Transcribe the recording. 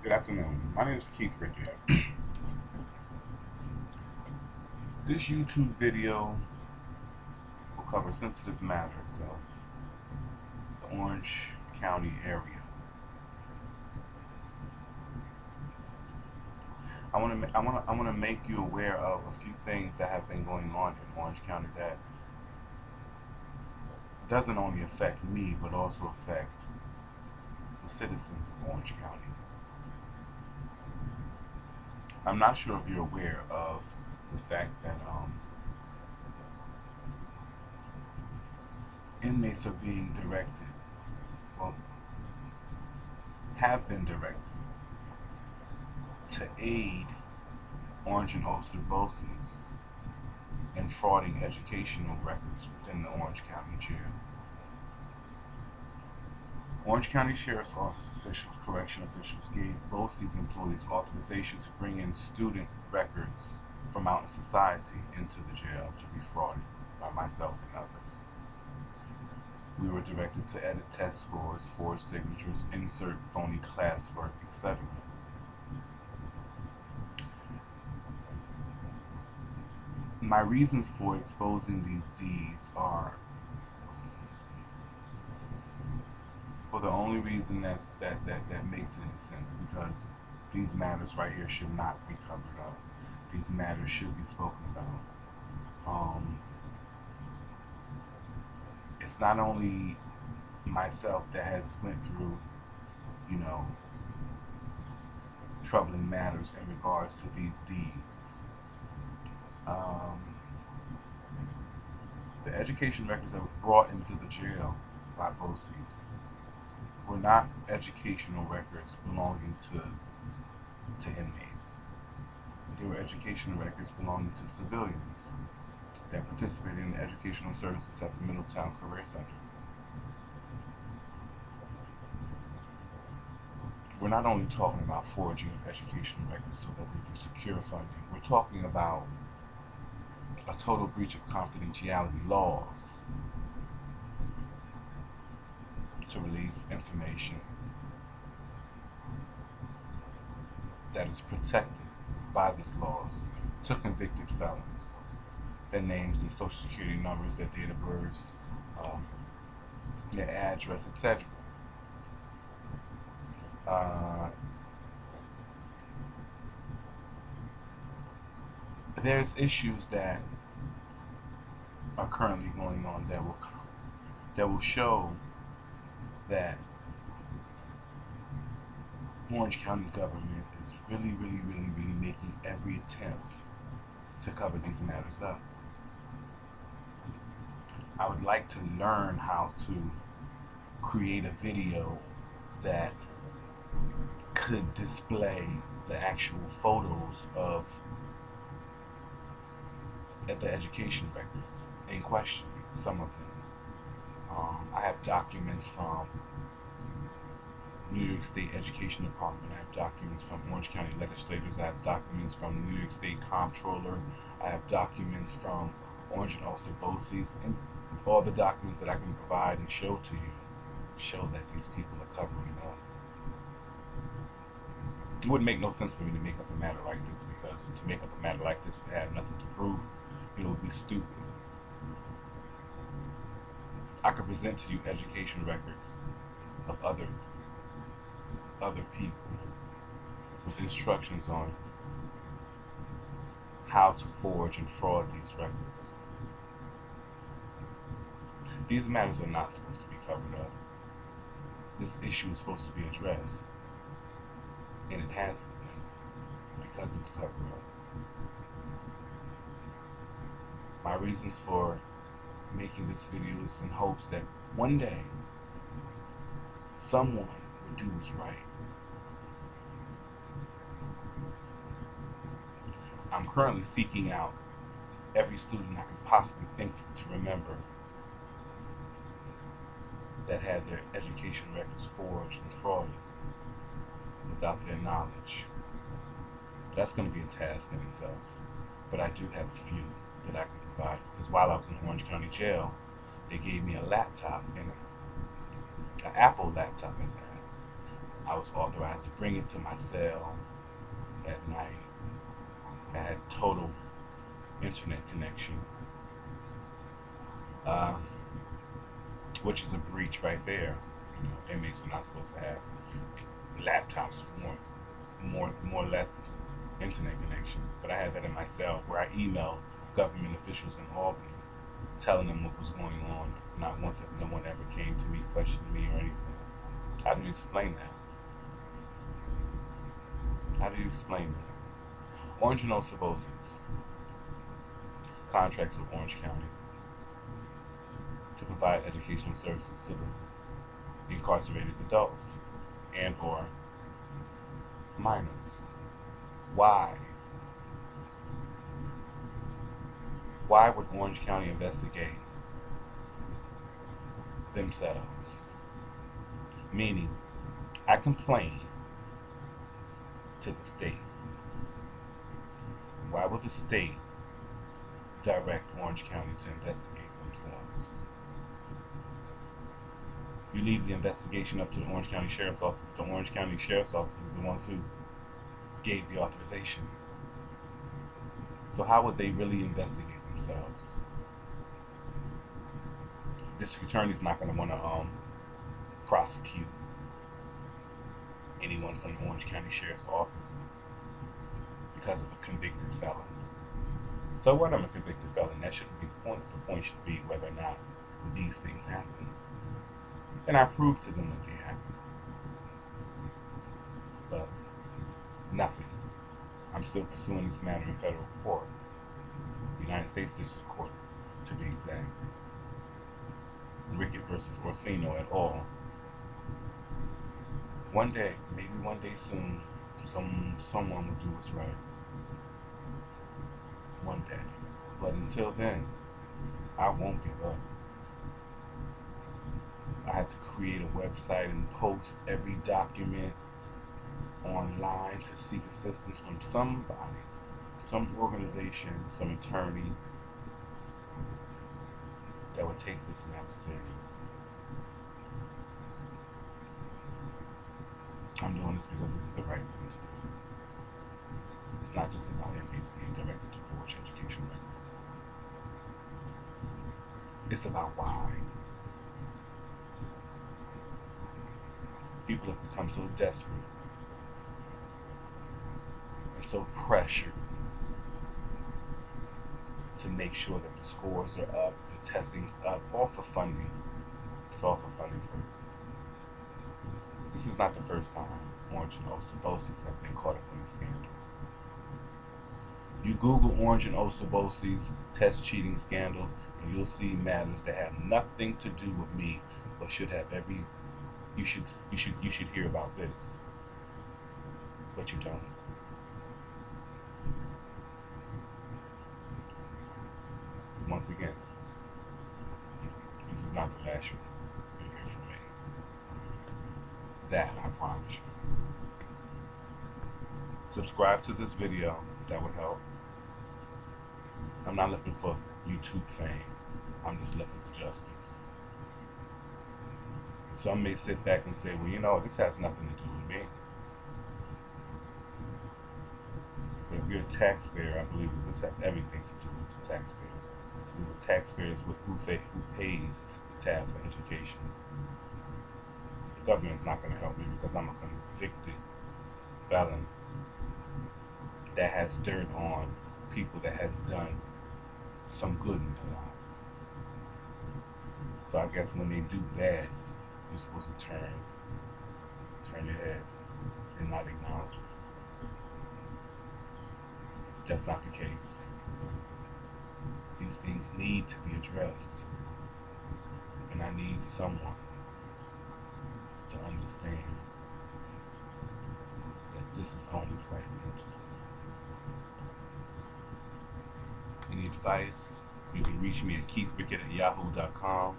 Good afternoon. My name is Keith Rickett. This YouTube video will cover sensitive matters of the Orange County area. I want to make you aware of a few things that have been going on in Orange County that doesn't only affect me but also affect the citizens of Orange County. I'm not sure if you're aware of the fact that inmates are being directed, well, have been directed to aid Orange and Ulster Boces in frauding educational records within the Orange County Jail. Orange County Sheriff's Office officials, correction officials, gave Boces employees authorization to bring in student records from out in society into the jail to be frauded by myself and others. We were directed to edit test scores, forge signatures, insert phony classwork, etc. My reasons for exposing these deeds are for the only reason that makes any sense, because these matters right here should not be covered up. These matters should be spoken about. It's not only myself that has went through, troubling matters in regards to these deeds. The education records that was brought into the jail by Boces were not educational records belonging to inmates. They were educational records belonging to civilians that participated in the educational services at the Middletown Career Center. We're not only talking about forging of educational records so that they can secure funding. We're talking about a total breach of confidentiality laws to release information that is protected by these laws to convicted felons. Their names, their social security numbers, their date of births, their address, etc. There's issues that are currently going on that will show that Orange County government is really making every attempt to cover these matters up. I would like to learn how to create a video that could display the actual photos of the education records in question, some of them. I have documents from New York State Education Department. I have documents from Orange County legislators. I have documents from the New York State Comptroller. I have documents from Orange and Ulster Boces, and all the documents that I can provide and show to you show that these people are covering it up. It wouldn't make no sense for me to make up a matter like this, because to make up a matter like this to have nothing to prove, it would be stupid. I could present to you education records of other people with instructions on how to forge and fraud these records. These matters are not supposed to be covered up. This issue is supposed to be addressed, and it hasn't been because of the cover-up. My reasons for making this video is in hopes that one day someone would do what's right. I'm currently seeking out every student I can possibly think to remember that had their education records forged and frauded without their knowledge. That's going to be a task in itself, but I do have a few that I can provide, because while I was in Orange County Jail, they gave me a laptop and an Apple laptop in there. I was authorized to bring it to my cell at night. I had total internet connection, which is a breach right there. You know, inmates are not supposed to have laptops more or less internet connection. But I had that in my cell where I emailed government officials in Albany, telling them what was going on. Not once, no one ever came to me, questioned me, or anything. How do you explain that? How do you explain that? Orange and Boces contracts with Orange County to provide educational services to the incarcerated adults and or minors. Why? Why would Orange County investigate themselves? Meaning, I complain to the state. Why would the state direct Orange County to investigate themselves? You leave the investigation up to the Orange County Sheriff's Office. The Orange County Sheriff's Office is the ones who gave the authorization. So how would they really investigate themselves? District Attorney's not going to want to prosecute anyone from the Orange County Sheriff's Office because of a convicted felon. So what? I'm a convicted felon. That shouldn't be the point. The point should be whether or not these things happen. And I proved to them that they happen. But nothing. I'm still pursuing this matter in federal court. United States District Court, to be exact. Rickett versus Orsino et al. One day, maybe one day soon, someone will do what's right. One day. But until then, I won't give up. I have to create a website and post every document online to seek assistance from somebody, some organization, some attorney that would take this matter serious. I'm doing this because this is the right thing to do. It's not just about inmates being directed to forge education records. It's about why. People have become so desperate and so pressured to make sure that the scores are up, the testing's up, all for funding. It's all for funding purposes. This is not the first time Orange and Boces have been caught up in the scandal. You Google Orange and Boces test cheating scandals, and you'll see matters that have nothing to do with me, but should have every. You should hear about this, but you don't. Once again, this is not the last you hear from me. That I promise you. Subscribe to this video. That would help. I'm not looking for YouTube fame. I'm just looking for justice. Some may sit back and say, well, you know, this has nothing to do with me. But if you're a taxpayer, I believe that this has everything to do with the taxpayers. The taxpayers with who pays the tab for education. The government's not going to help me because I'm a convicted felon that has dirt on people that has done some good in their lives. So I guess when they do bad, you're supposed to turn your head and not acknowledge it. That's not the case. These things need to be addressed. And I need someone to understand that this is only the right thing to do. Any advice? You can reach me at keithrickett@yahoo.com.